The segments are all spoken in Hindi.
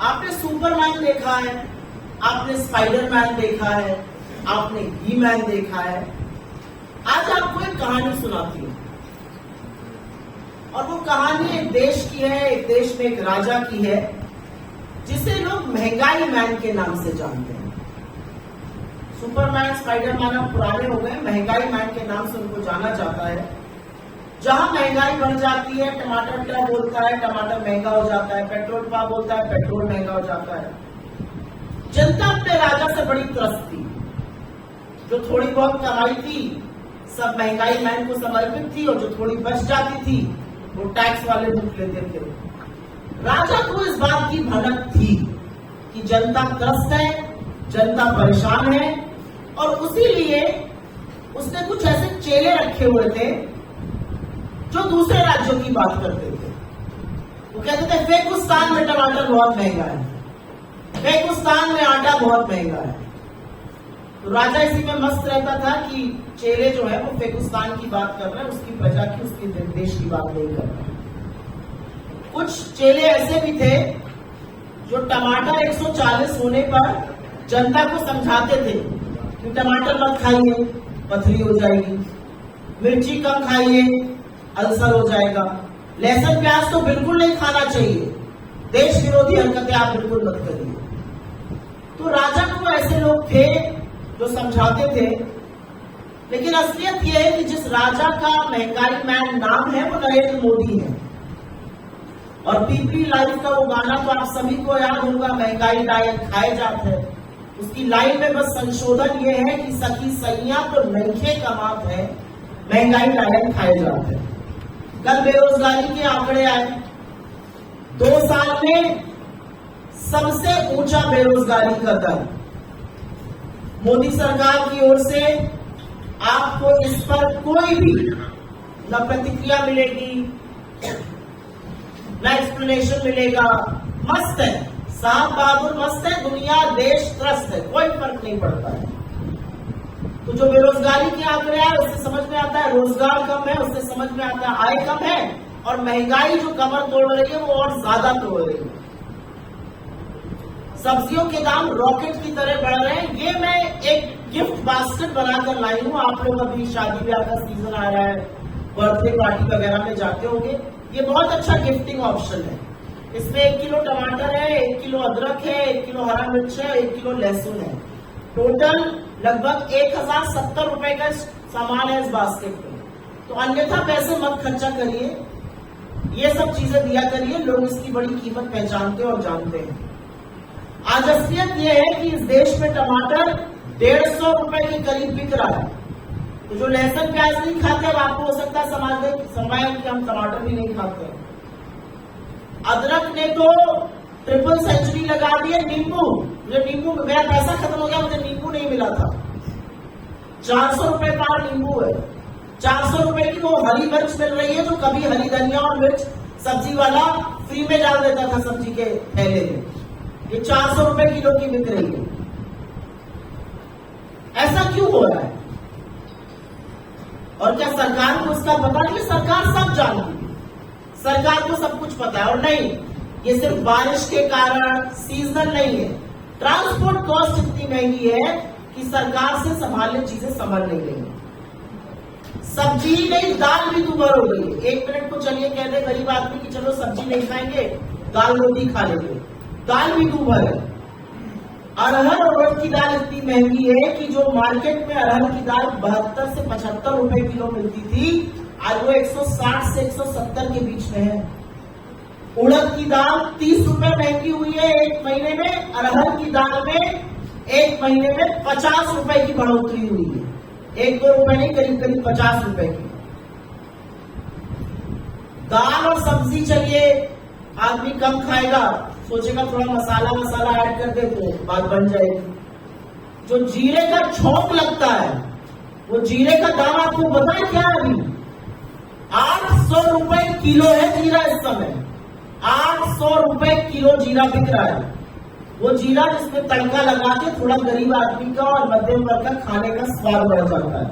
आपने सुपरमैन देखा है, आपने स्पाइडरमैन देखा है, आपने ही मैन देखा है। आज आपको एक कहानी सुनाती हूं, और वो कहानी एक देश की है, एक देश में एक राजा की है, जिसे लोग महंगाई मैन के नाम से जानते हैं। सुपरमैन, स्पाइडरमैन अब पुराने हो गए, महंगाई मैन के नाम से उनको जाना जाता है। जहां महंगाई बढ़ जाती है, टमाटर क्या बोलता है, टमाटर महंगा हो जाता है, पेट्रोल क्या बोलता है, पेट्रोल महंगा हो जाता है। जनता अपने राजा से बड़ी त्रस्त थी। जो थोड़ी बहुत कमाई थी सब महंगाई मैन को समर्पित थी, और जो थोड़ी बच जाती थी वो टैक्स वाले मुख लेते थे। राजा को इस बात की भनक थी कि जनता त्रस्त है, जनता परेशान है, और उसी लिए उसने कुछ ऐसे चेले रखे हुए थे जो दूसरे राज्यों की बात करते थे। वो कहते थे फेकुस्तान में टमाटर बहुत महंगा है, फेकुस्तान में आटा बहुत महंगा है। तो राजा इसी में मस्त रहता था कि चेले जो है वो फेकुस्तान की बात कर रहे हैं, उसकी प्रजा की, उसके देश की बात नहीं कर रहे। कुछ चेले ऐसे भी थे जो टमाटर 140 होने पर जनता को समझाते थे कि टमाटर मत खाइए, पथरी हो जाएगी, मिर्ची कम खाइए, अल्सर हो जाएगा, लहसुन प्याज तो बिल्कुल नहीं खाना चाहिए, देश विरोधी हरकतें आप बिल्कुल मत करिए। तो राजा को ऐसे लोग थे जो समझाते थे, लेकिन असलियत यह है कि जिस राजा का महंगाई मैन नाम है वो नरेंद्र मोदी है। और पीपी लाइफ का वो गाना तो आप सभी को याद होगा, महंगाई डायट खाए जाते हैं। उसकी लाइन में बस संशोधन ये है कि सखी सैया तो नईखे कमात है, महंगाई डायट खाए जाते हैं। कल बेरोजगारी के आंकड़े आए, 2 साल में सबसे ऊंचा बेरोजगारी का दर। मोदी सरकार की ओर से आपको इस पर कोई भी न प्रतिक्रिया मिलेगी, न एक्सप्लेनेशन मिलेगा। मस्त है, साहब बहादुर मस्त है, दुनिया देश त्रस्त है, कोई फर्क नहीं पड़ता है। तो जो बेरोजगारी के आंकड़े आए उससे समझ में आता है रोजगार कम है, उससे समझ में आता है आय कम है, और महंगाई जो कमर तोड़ रही है वो और ज्यादा तोड़ रही है। सब्जियों के दाम रॉकेट की तरह बढ़ रहे हैं। ये मैं एक गिफ्ट बास्केट बनाकर लाई हूं। आप लोग अभी शादी ब्याह का सीजन आ रहा है, बर्थडे पार्टी वगैरह में जाते होंगे, ये बहुत अच्छा गिफ्टिंग ऑप्शन है। इसमें 1 किलो टमाटर है, 1 किलो अदरक है, 1 किलो हरा मिर्च है, 1 किलो लहसुन है। टोटल लगभग 1070 रुपए का सामान है इस बास्केट में। तो अन्यथा पैसे मत खर्चा करिए, ये सब चीजें दिया करिए, लोग इसकी बड़ी कीमत पहचानते और जानते हैं। आज असलियत यह है कि इस देश में टमाटर 150 रुपए के करीब बिक रहा है। तो जो लहसुन प्याज नहीं खाते, अब आपको हो सकता है समझ कि हम टमाटर भी नहीं खाते। अदरक ने तो ट्रिपल सेंचुरी लगा दी है। नींबू, मेरा पैसा खत्म हो गया, मुझे नींबू नहीं मिला था। 400 रुपए पार नींबू है। 400 रुपए की वो हरी मिर्च मिल रही है, जो कभी हरी धनिया और मिर्च सब्जी वाला फ्री में डाल देता था सब्जी के थैले में। ये 400 रुपए किलो की बिक रही है। ऐसा क्यों हो रहा है? और क्या सरकार को उसका पता नहीं? सरकार सब जानती है, सरकार को सब कुछ पता है। और नहीं, ये सिर्फ बारिश के कारण सीजनल नहीं है। ट्रांसपोर्ट कॉस्ट इतनी महंगी है कि सरकार से संभालने चीजें संभल नहीं रही। सब्जी नहीं, दाल भी दुभर हो गई है। 1 मिनट को चलिए कह दे गरीब आदमी कि चलो सब्जी नहीं खाएंगे, दाल रोटी खा लेंगे, दाल भी दुभर है। अरहर और उड़द की दाल इतनी महंगी है कि जो मार्केट में अरहर की दाल 72 से 75 रुपए किलो मिलती थी, आज वो 160 से 170 के बीच में है। उड़द की दाल 30 रुपए महंगी हुई है 1 महीने में। अरहर की दाल में 1 महीने में 50 रुपए की बढ़ोतरी हुई है। 1-2 रुपए नहीं, करीब करीब 50 रुपए की। दाल और सब्जी चलिए आदमी कम खाएगा, सोचेगा थोड़ा मसाला ऐड कर दे तो बात बन जाएगी। जो जीरे का छौंक लगता है, वो जीरे का दाम आपको पता है क्या? अभी 800 रुपए किलो है जीरा इस समय। 800 रुपए किलो जीरा बिक रहा है। वो जीरा जिसमें तड़का लगा के थोड़ा गरीब आदमी का और मध्यम वर्ग का खाने का स्वाद बढ़ जाता है।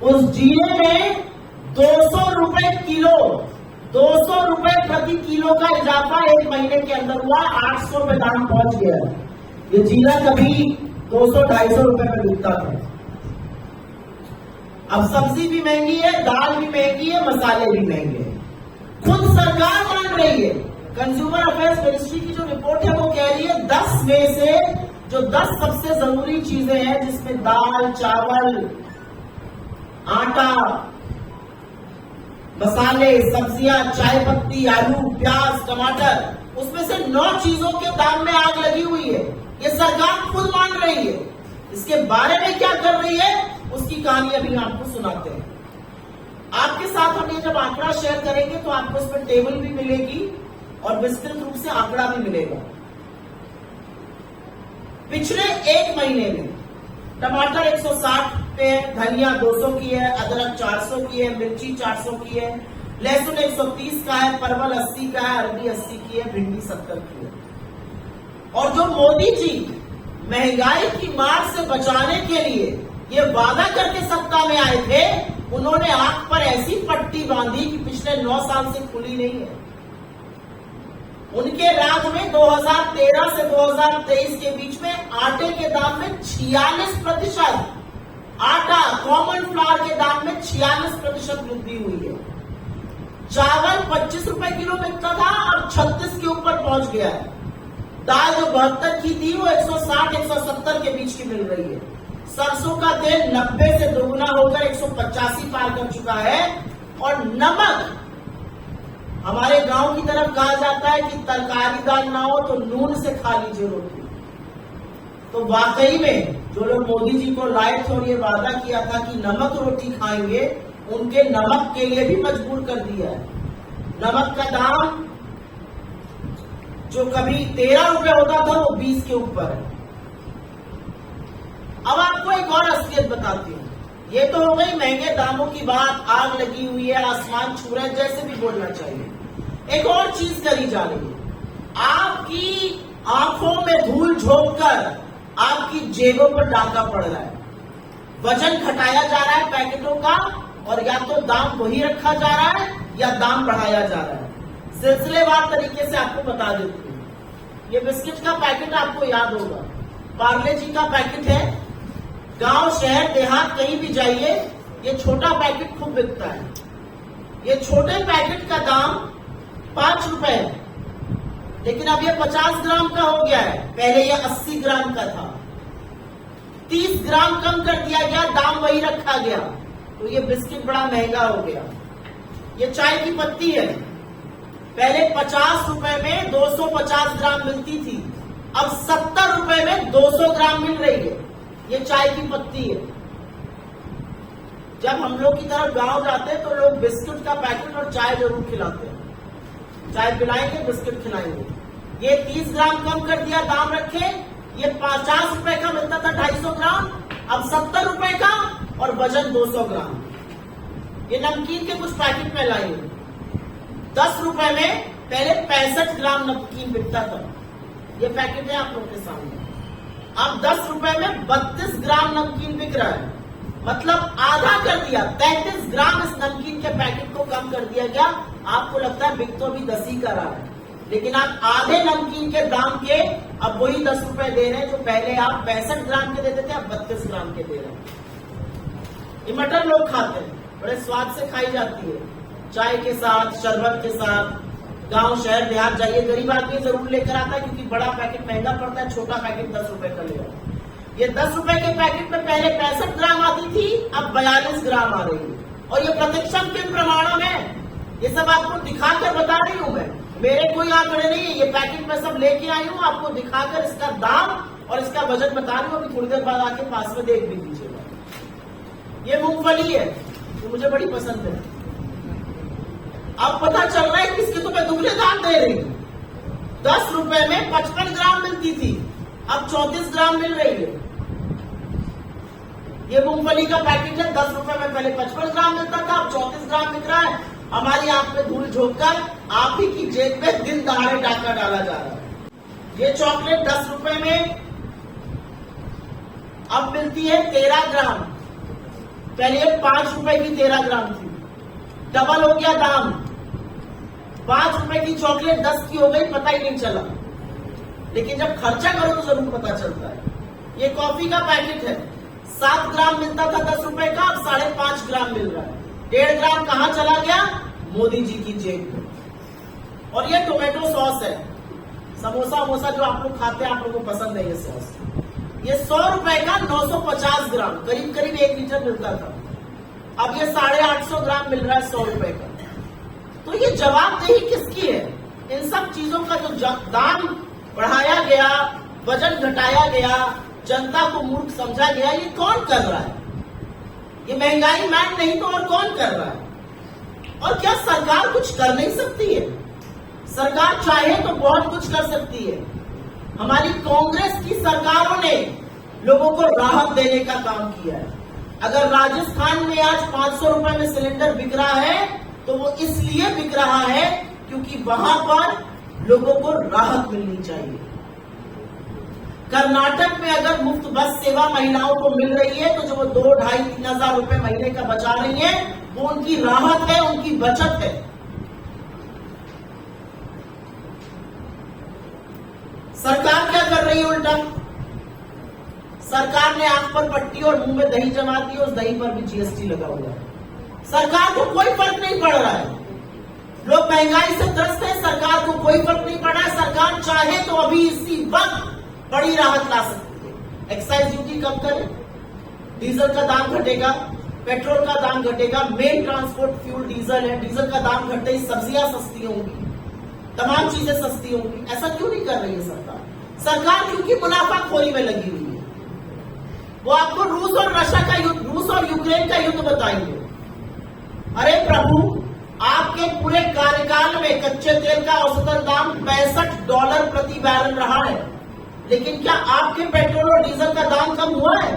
उस जीरे में 200 रुपए किलो 200 रुपए प्रति किलो का इजाफा एक महीने के अंदर हुआ, 800 पे दाम पहुंच गया है। ये जीरा कभी 200-250 रुपए में बिकता था। अब सब्जी भी महंगी है, दाल भी महंगी है, मसाले भी महंगे हैं। खुद सरकार मान रही है, कंज्यूमर अफेयर्स मिनिस्ट्री की जो रिपोर्ट है वो कह रही है 10 में से जो 10 सबसे जरूरी चीजें हैं, जिसमें दाल, चावल, आटा, मसाले, सब्जियां, चाय पत्ती, आलू, प्याज, टमाटर, उसमें से 9 चीजों के दाम में आग लगी हुई है। ये सरकार खुद मान रही है। इसके बारे में क्या कर रही है उसकी कहानी अभी आपको सुनाते हैं। आपके साथ हम ये जब आंकड़ा शेयर करेंगे तो आपको इसमें टेबल भी मिलेगी और विस्तृत रूप से आंकड़ा भी मिलेगा। पिछले एक महीने में टमाटर 160 पे है, धनिया 200 की है, अदरक 400 की है, मिर्ची 400 की है, लहसुन 130 का है, परवल 80 का है, अरबी 80 की है, भिंडी 70 की है। और जो मोदी जी महंगाई की मार से बचाने के लिए ये वादा करके सत्ता में आए थे, उन्होंने आंख पर ऐसी पट्टी बांधी कि पिछले 9 साल से खुली नहीं है। उनके राज में 2013 से 2023 के बीच में आटे के दाम में 46%, आटा कॉमन फ्लावर के दाम में 46% वृद्धि हुई है। चावल 25 रुपए किलो बिकता था, अब 36 के ऊपर पहुंच गया है। दाल जो 72 की थी वो 160-170 के बीच की मिल रही है। सरसों का तेल 90 से दोगुना होकर 185 पार कर चुका है। और नमक, हमारे गांव की तरफ कहा जाता है कि तरकारी दाल ना हो तो नून से खा लीजिए रोटी। तो वाकई में जो लोग मोदी जी को लाए थे और ये वादा किया था कि नमक रोटी खाएंगे, उनके नमक के लिए भी मजबूर कर दिया है। नमक का दाम जो कभी 13 रुपए होता था वो 20 के ऊपर है। अब आपको एक और असलियत बताती हूँ। ये तो हो गई महंगे दामों की बात, आग लगी हुई है, आसमान छू रहा है, जैसे भी बोलना चाहिए। एक और चीज करी जा रही है, आपकी आंखों में धूल झोंक कर आपकी जेबों पर डाका पड़ रहा है। वजन घटाया जा रहा है पैकेटों का, और या तो दाम वही रखा जा रहा है या दाम बढ़ाया जा रहा है। सिलसिलेवार तरीके से आपको बता देती हूँ। ये बिस्किट का पैकेट आपको याद होगा, पार्ले जी का पैकेट है। गांव, शहर, देहात कहीं भी जाइए, ये छोटा पैकेट खूब बिकता है। ये छोटे पैकेट का दाम 5 रुपए है, लेकिन अब ये 50 ग्राम का हो गया है। पहले ये 80 ग्राम का था, 30 ग्राम कम कर दिया गया, दाम वही रखा गया, तो ये बिस्किट बड़ा महंगा हो गया। ये चाय की पत्ती है, पहले 50 रुपए में 250 ग्राम मिलती थी, अब 70 रुपए में 200 ग्राम मिल रही है। ये चाय की पत्ती है। जब हम लोग की तरफ गांव जाते हैं तो लोग बिस्कुट का पैकेट और चाय जरूर खिलाते हैं। चाय पिलाएंगे, बिस्कुट खिलाएंगे। ये 30 ग्राम कम कर दिया, दाम रखे। ये 50 रुपए का मिलता था 250 ग्राम, अब 70 रुपए का, और वजन 200 ग्राम। ये नमकीन के कुछ पैकेट में लाए, 10 रुपए में पहले 65 ग्राम नमकीन बिकता था। ये पैकेट है आप लोग के सामने। अब 10 रुपए में 32 ग्राम नमकीन बिक रहा है, मतलब आधा कर दिया। 33 ग्राम इस नमकीन के पैकेट को कम कर दिया गया। आपको लगता है बिक तो भी 10 ही का रहा है, लेकिन आप आधे नमकीन के दाम के अब वही 10 रुपए दे रहे हैं जो पहले आप 65 ग्राम के देते थे, अब 32 ग्राम के दे रहे हैं। ये मटर लोग खाते हैं, बड़े स्वाद से खाई जाती है, चाय के साथ, शरबत के साथ। गांव, शहर, देहात जाइए, गरीब आदमी जरूर लेकर आता है, क्योंकि बड़ा पैकेट महंगा पड़ता है, छोटा पैकेट 10 रुपए का लेगा। ये 10 रुपए के पैकेट में पहले 65 ग्राम आती थी, अब 42 ग्राम आ रही है। और ये प्रतिशत के प्रमाणों में, ये सब आपको दिखाकर बता रही हूं मैं, मेरे कोई आंकड़े नहीं है। ये पैकेट में सब लेके आई हूं, आपको दिखाकर इसका दाम और इसका वजन बता रही हूं। अभी थोड़ी देर बाद आके पास में देख भी लीजिएगा। ये मूंगफली है, जो मुझे बड़ी पसंद है। अब पता चल रहा है कि इसके तो मैं दुगने दाम दे रही हूं। 10 रुपए में 55 ग्राम मिलती थी, अब 34 ग्राम मिल रही है। ये मूंगफली का पैकेट है, 10 रुपए में पहले 55 ग्राम मिलता था, अब 34 ग्राम मिल रहा है। हमारी आंख में धूल झोंककर आप ही की जेब में दिन दहाड़े डाका डाला जा रहा है। ये चॉकलेट 10 रुपए में अब मिलती है 13 ग्राम, पहले 5 रुपए की 13 ग्राम थी, डबल हो गया दाम। ₹5 की चॉकलेट 10 की हो गई, पता ही नहीं चला। लेकिन जब खर्चा करो तो जरूर पता चलता है। ये कॉफी का पैकेट है, 7 ग्राम मिलता था ₹10 का, अब 5.5 ग्राम मिल रहा है। 1.5 ग्राम कहां चला गया? मोदी जी की जेब में। और ये टोमेटो सॉस है, समोसा वमोसा जो आप लोग खाते हैं, आप लोगों को पसंद है ये सॉस। ये ₹100 का 950 ग्राम, करीब करीब 1 लीटर मिलता था। अब ये 850 ग्राम मिल रहा है ₹100 का। तो ये जवाबदेही किसकी है? इन सब चीजों का जो दाम बढ़ाया गया, वजन घटाया गया, जनता को मूर्ख समझा गया, ये कौन कर रहा है? ये महंगाई मैन नहीं तो और कौन कर रहा है? और क्या सरकार कुछ कर नहीं सकती है? सरकार चाहे तो बहुत कुछ कर सकती है। हमारी कांग्रेस की सरकारों ने लोगों को राहत देने का काम किया है। अगर राजस्थान में आज ₹500 में सिलेंडर बिक रहा है तो वो इसलिए बिक रहा है क्योंकि वहां पर लोगों को राहत मिलनी चाहिए। कर्नाटक में अगर मुफ्त बस सेवा महिलाओं को मिल रही है तो जो वो 2,500-3 हजार रुपए महीने का बचा रही है, वो उनकी राहत है, उनकी बचत है। सरकार क्या कर रही है उल्टा? सरकार ने आंख पर पट्टी और मुंह में दही जमा दी, उस दही पर भी जीएसटी लगा हुआ है। सरकार को कोई फर्क नहीं पड़ रहा है। लोग महंगाई से त्रस्त हैं, सरकार को कोई फर्क नहीं पड़ रहा है। सरकार चाहे तो अभी इसी वक्त बड़ी राहत ला सकती है। एक्साइज ड्यूटी कम करे, डीजल का दाम घटेगा, पेट्रोल का दाम घटेगा। मेन ट्रांसपोर्ट फ्यूल डीजल है, डीजल का दाम घटते ही सब्जियां सस्ती होंगी, तमाम चीजें सस्ती होंगी। ऐसा क्यों नहीं कर रही है सरकार? सरकार क्योंकि मुनाफाखोरी में लगी हुई है। वो आपको रूस और रशिया का युद्ध, रूस और यूक्रेन का युद्ध बताएंगे। अरे प्रभु, आपके पूरे कार्यकाल में कच्चे तेल का औसतन दाम $65 प्रति बैरल रहा है, लेकिन क्या आपके पेट्रोल और डीजल का दाम कम हुआ है?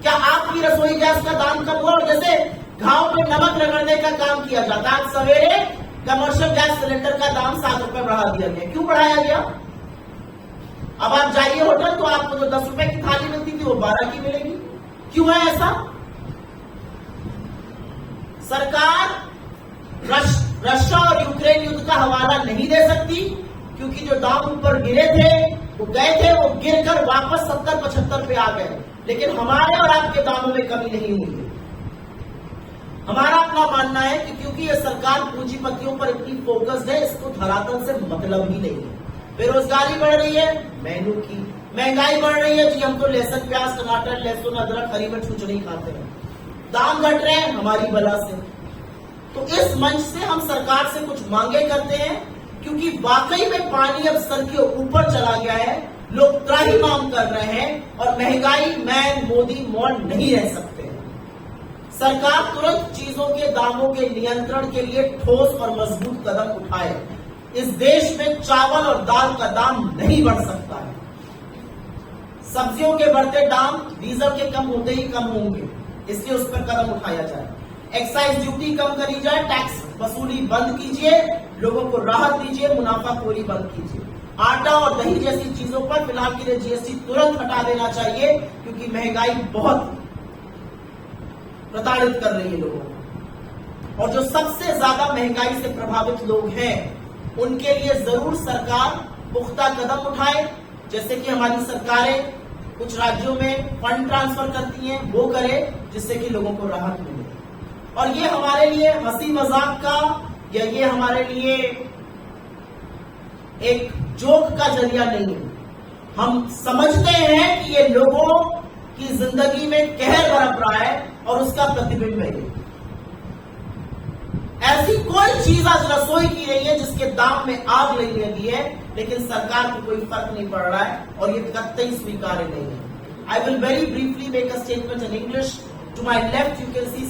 क्या आपकी रसोई गैस का दाम कम हुआ? और जैसे घाव पे नमक रगड़ने का काम किया जाता है, आज सवेरे कमर्शियल गैस सिलेंडर का दाम ₹7 बढ़ा दिया गया। क्यों बढ़ाया गया? अब आप जाइए होटल तो आपको जो ₹10 की थाली मिलती थी वो 12 की मिलेगी। क्यों है ऐसा? सरकार रशिया और यूक्रेन युद्ध का हवाला नहीं दे सकती क्योंकि जो दाम ऊपर गिरे थे वो गए थे, वो गिरकर वापस 70-75 पे आ गए। लेकिन हमारे और आपके दामों में कमी नहीं हुई है। हमारा अपना मानना है कि क्योंकि ये सरकार पूंजीपतियों पर इतनी फोकस्ड है, इसको धरातल से मतलब ही नहीं है। बेरोजगारी बढ़ रही है, मेनू की महंगाई बढ़ रही है, जी हम तो लहसुन प्याज टमाटर लहसुन अदरक हरी मिर्च कुछ नहीं खाते हैं, दाम घट रहे हैं हमारी बला से। तो इस मंच से हम सरकार से कुछ मांगे करते हैं क्योंकि वाकई में पानी अब सर के ऊपर चला गया है, लोग त्राहिमाम कर रहे हैं और महंगाई मैन मोदी मौन नहीं रह सकते। सरकार तुरंत चीजों के दामों के नियंत्रण के लिए ठोस और मजबूत कदम उठाए। इस देश में चावल और दाल का दाम नहीं बढ़ सकता है। सब्जियों के बढ़ते दाम डीजल के कम होते ही कम होंगे, इसलिए उस पर कदम उठाया जाए। एक्साइज ड्यूटी कम करी जाए, टैक्स वसूली बंद कीजिए, लोगों को राहत दीजिए, मुनाफाखोरी बंद कीजिए। आटा और दही जैसी चीजों पर फिलहाल के लिए जीएसटी तुरंत हटा देना चाहिए क्योंकि महंगाई बहुत प्रताड़ित कर रही है लोगों को। और जो सबसे ज्यादा महंगाई से प्रभावित लोग हैं उनके लिए जरूर सरकार पुख्ता कदम उठाए, जैसे कि हमारी सरकारें कुछ राज्यों में फंड ट्रांसफर करती हैं, वो करे जिससे कि लोगों को राहत मिले। और ये हमारे लिए हंसी मजाक का या ये हमारे लिए एक जोक का जरिया नहीं है। हम समझते हैं कि ये लोगों की जिंदगी में कहर बरप रहा है और उसका प्रतिबिंब है ये। ऐसी कोई चीज आज रसोई की नहीं है जिसके दाम में आग लगने लगी है, लेकिन सरकार को कोई फर्क नहीं पड़ रहा है और ये कतई स्वीकार्य नहीं है। I will very briefly make a statement in English. To my left you can C